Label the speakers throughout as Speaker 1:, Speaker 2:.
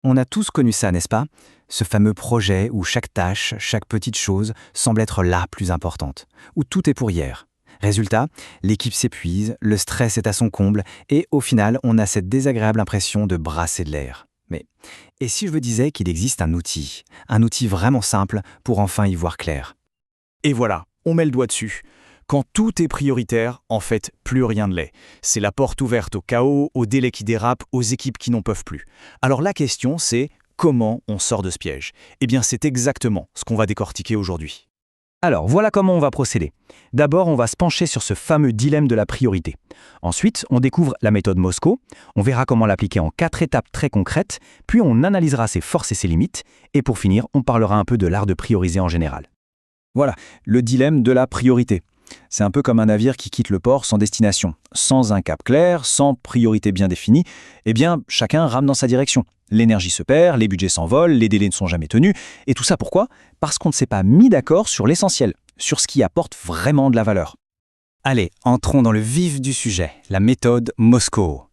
Speaker 1: On a tous connu ça, n'est-ce pas? Ce fameux projet où chaque tâche, chaque petite chose semble être la plus importante, où tout est pour hier. Résultat, l'équipe s'épuise, le stress est à son comble, et au final, on a cette désagréable impression de brasser de l'air. Mais, et si je vous disais qu'il existe un outil vraiment simple pour enfin y voir clair?
Speaker 2: Et voilà, on met le doigt dessus. Quand tout est prioritaire, en fait, plus rien ne l'est. C'est la porte ouverte au chaos, aux délais qui dérapent, aux équipes qui n'en peuvent plus. Alors la question, c'est comment on sort de ce piège? Eh bien, c'est exactement ce qu'on va décortiquer aujourd'hui.
Speaker 3: Alors, voilà comment on va procéder. D'abord, on va se pencher sur ce fameux dilemme de la priorité. Ensuite, on découvre la méthode Moscow, on verra comment l'appliquer en 4 étapes très concrètes, puis on analysera ses forces et ses limites, et pour finir, on parlera un peu de l'art de prioriser en général.
Speaker 4: Voilà, le dilemme de la priorité. C'est un peu comme un navire qui quitte le port sans destination, sans un cap clair, sans priorité bien définie. Eh bien, chacun rame dans sa direction. L'énergie se perd, les budgets s'envolent, les délais ne sont jamais tenus. Et tout ça pourquoi? Parce qu'on ne s'est pas mis d'accord sur l'essentiel, sur ce qui apporte vraiment de la valeur.
Speaker 1: Allez, entrons dans le vif du sujet, la méthode Moscow.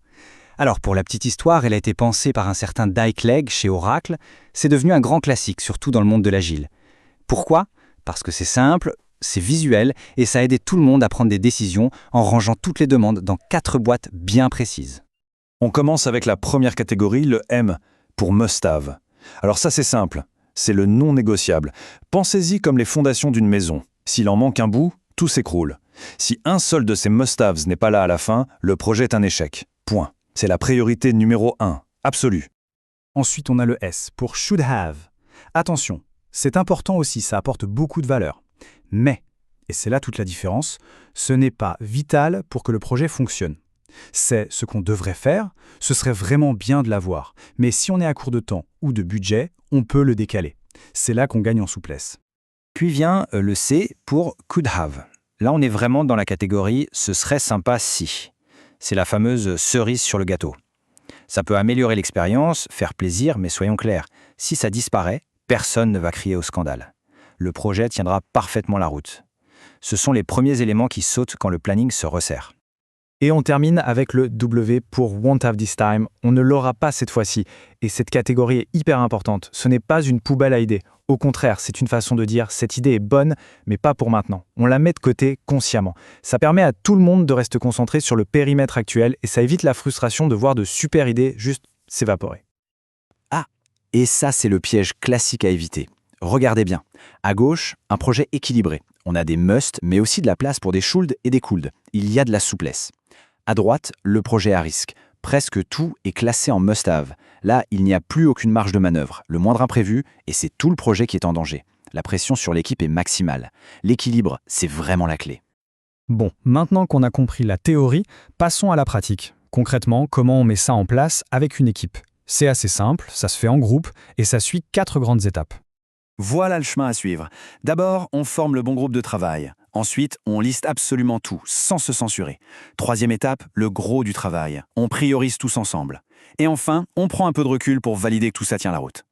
Speaker 1: Alors, pour la petite histoire, elle a été pensée par un certain Dike Legg chez Oracle. C'est devenu un grand classique, surtout dans le monde de l'agile. Pourquoi? Parce que c'est simple, c'est visuel et ça a aidé tout le monde à prendre des décisions en rangeant toutes les demandes dans 4 boîtes bien précises.
Speaker 4: On commence avec la première catégorie, le M, pour must-have. Alors ça c'est simple, c'est le non négociable. Pensez-y comme les fondations d'une maison. S'il en manque un bout, tout s'écroule. Si un seul de ces must-haves n'est pas là à la fin, le projet est un échec. Point. C'est la priorité numéro 1, absolue.
Speaker 2: Ensuite, on a le S pour should have. Attention, c'est important aussi, ça apporte beaucoup de valeur. Mais, et c'est là toute la différence, ce n'est pas vital pour que le projet fonctionne. C'est ce qu'on devrait faire, ce serait vraiment bien de l'avoir. Mais si on est à court de temps ou de budget, on peut le décaler. C'est là qu'on gagne en souplesse.
Speaker 1: Puis vient le C pour could have. Là, on est vraiment dans la catégorie « ce serait sympa si ». C'est la fameuse cerise sur le gâteau. Ça peut améliorer l'expérience, faire plaisir, mais soyons clairs, si ça disparaît, personne ne va crier au scandale. Le projet tiendra parfaitement la route. Ce sont les premiers éléments qui sautent quand le planning se resserre.
Speaker 2: Et on termine avec le W pour won't have this time. On ne l'aura pas cette fois-ci. Et cette catégorie est hyper importante. Ce n'est pas une poubelle à idées. Au contraire, c'est une façon de dire cette idée est bonne, mais pas pour maintenant. On la met de côté consciemment. Ça permet à tout le monde de rester concentré sur le périmètre actuel et ça évite la frustration de voir de super idées juste s'évaporer.
Speaker 1: Ah, et ça c'est le piège classique à éviter. Regardez bien. À gauche, un projet équilibré. On a des must, mais aussi de la place pour des should et des could. Il y a de la souplesse. À droite, le projet à risque. Presque tout est classé en must-have. Là, il n'y a plus aucune marge de manœuvre. Le moindre imprévu, et c'est tout le projet qui est en danger. La pression sur l'équipe est maximale. L'équilibre, c'est vraiment la clé.
Speaker 3: Bon, maintenant qu'on a compris la théorie, passons à la pratique. Concrètement, comment on met ça en place avec une équipe? C'est assez simple, ça se fait en groupe, et ça suit 4 grandes étapes.
Speaker 4: Voilà le chemin à suivre. D'abord, on forme le bon groupe de travail. Ensuite, on liste absolument tout, sans se censurer. 3e étape, le gros du travail. On priorise tous ensemble. Et enfin, on prend un peu de recul pour valider que tout ça tient la route.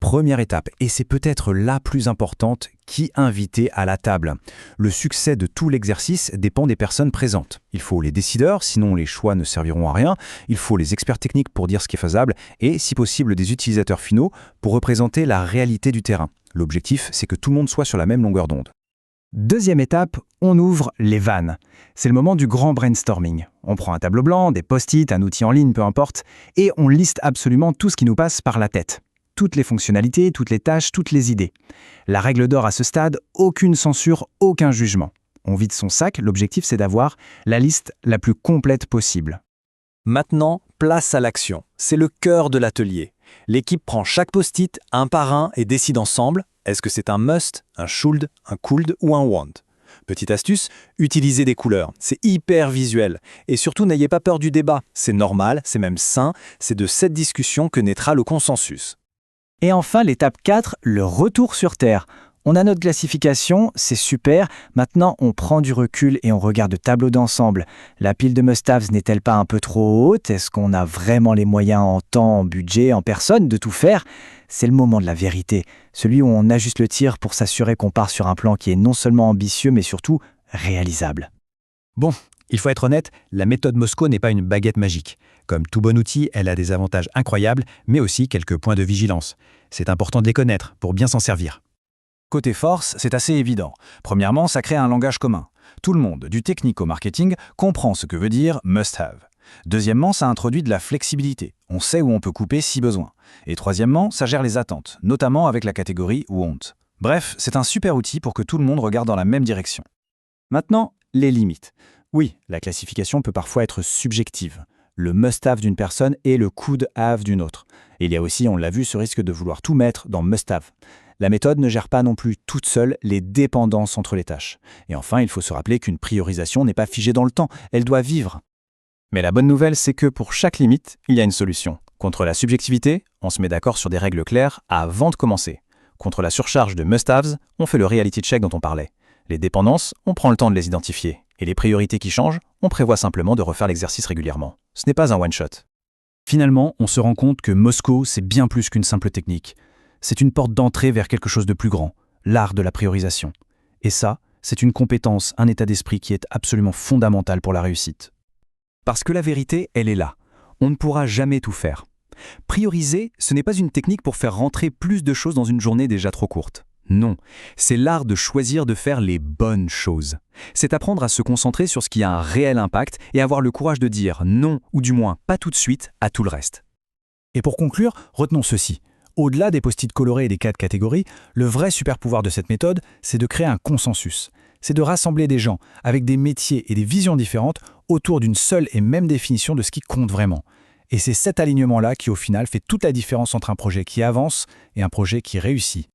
Speaker 2: Première étape, et c'est peut-être la plus importante, qui inviter à la table. Le succès de tout l'exercice dépend des personnes présentes. Il faut les décideurs, sinon les choix ne serviront à rien. Il faut les experts techniques pour dire ce qui est faisable et, si possible, des utilisateurs finaux pour représenter la réalité du terrain. L'objectif, c'est que tout le monde soit sur la même longueur d'onde.
Speaker 3: Deuxième étape, on ouvre les vannes. C'est le moment du grand brainstorming. On prend un tableau blanc, des post-it, un outil en ligne, peu importe, et on liste absolument tout ce qui nous passe par la tête. Toutes les fonctionnalités, toutes les tâches, toutes les idées. La règle d'or à ce stade, aucune censure, aucun jugement. On vide son sac, l'objectif c'est d'avoir la liste la plus complète possible.
Speaker 5: Maintenant, place à l'action. C'est le cœur de l'atelier. L'équipe prend chaque post-it un par un et décide ensemble, est-ce que c'est un must, un should, un could ou un want. Petite astuce, utilisez des couleurs, c'est hyper visuel. Et surtout, n'ayez pas peur du débat, c'est normal, c'est même sain, c'est de cette discussion que naîtra le consensus.
Speaker 3: Et enfin, l'étape 4, le retour sur Terre. On a notre classification, c'est super. Maintenant, on prend du recul et on regarde le tableau d'ensemble. La pile de must-haves n'est-elle pas un peu trop haute? Est-ce qu'on a vraiment les moyens en temps, en budget, en personne de tout faire? C'est le moment de la vérité, celui où on ajuste le tir pour s'assurer qu'on part sur un plan qui est non seulement ambitieux, mais surtout réalisable.
Speaker 2: Bon,
Speaker 3: Il faut être honnête, la méthode Moscow n'est pas une baguette magique. Comme tout bon outil, elle a des avantages incroyables, mais aussi quelques points de vigilance. C'est important de les connaître pour bien s'en servir.
Speaker 1: Côté force, c'est assez évident. Premièrement, ça crée un langage commun. Tout le monde, du technique au marketing, comprend ce que veut dire must-have. Deuxièmement, ça introduit de la flexibilité. On sait où on peut couper si besoin. Et troisièmement, ça gère les attentes, notamment avec la catégorie want. Bref, c'est un super outil pour que tout le monde regarde dans la même direction. Maintenant, les limites. Oui, la classification peut parfois être subjective. Le must-have d'une personne et le could-have d'une autre. Et il y a aussi, on l'a vu, ce risque de vouloir tout mettre dans must-have. La méthode ne gère pas non plus toute seule les dépendances entre les tâches. Et enfin, il faut se rappeler qu'une priorisation n'est pas figée dans le temps, elle doit vivre. Mais la bonne nouvelle, c'est que pour chaque limite, il y a une solution. Contre la subjectivité, on se met d'accord sur des règles claires avant de commencer. Contre la surcharge de must-haves, on fait le reality check dont on parlait. Les dépendances, on prend le temps de les identifier. Et les priorités qui changent, on prévoit simplement de refaire l'exercice régulièrement. Ce n'est pas un one-shot.
Speaker 3: Finalement, on se rend compte que Moscow, c'est bien plus qu'une simple technique. C'est une porte d'entrée vers quelque chose de plus grand, l'art de la priorisation. Et ça, c'est une compétence, un état d'esprit qui est absolument fondamental pour la réussite. Parce que la vérité, elle est là. On ne pourra jamais tout faire. Prioriser, ce n'est pas une technique pour faire rentrer plus de choses dans une journée déjà trop courte. Non, c'est l'art de choisir de faire les bonnes choses. C'est apprendre à se concentrer sur ce qui a un réel impact et avoir le courage de dire non, ou du moins pas tout de suite, à tout le reste.
Speaker 2: Et pour conclure, retenons ceci. Au-delà des post-it colorés et des 4 catégories, le vrai super pouvoir de cette méthode, c'est de créer un consensus. C'est de rassembler des gens avec des métiers et des visions différentes autour d'une seule et même définition de ce qui compte vraiment. Et c'est cet alignement-là qui, au final, fait toute la différence entre un projet qui avance et un projet qui réussit.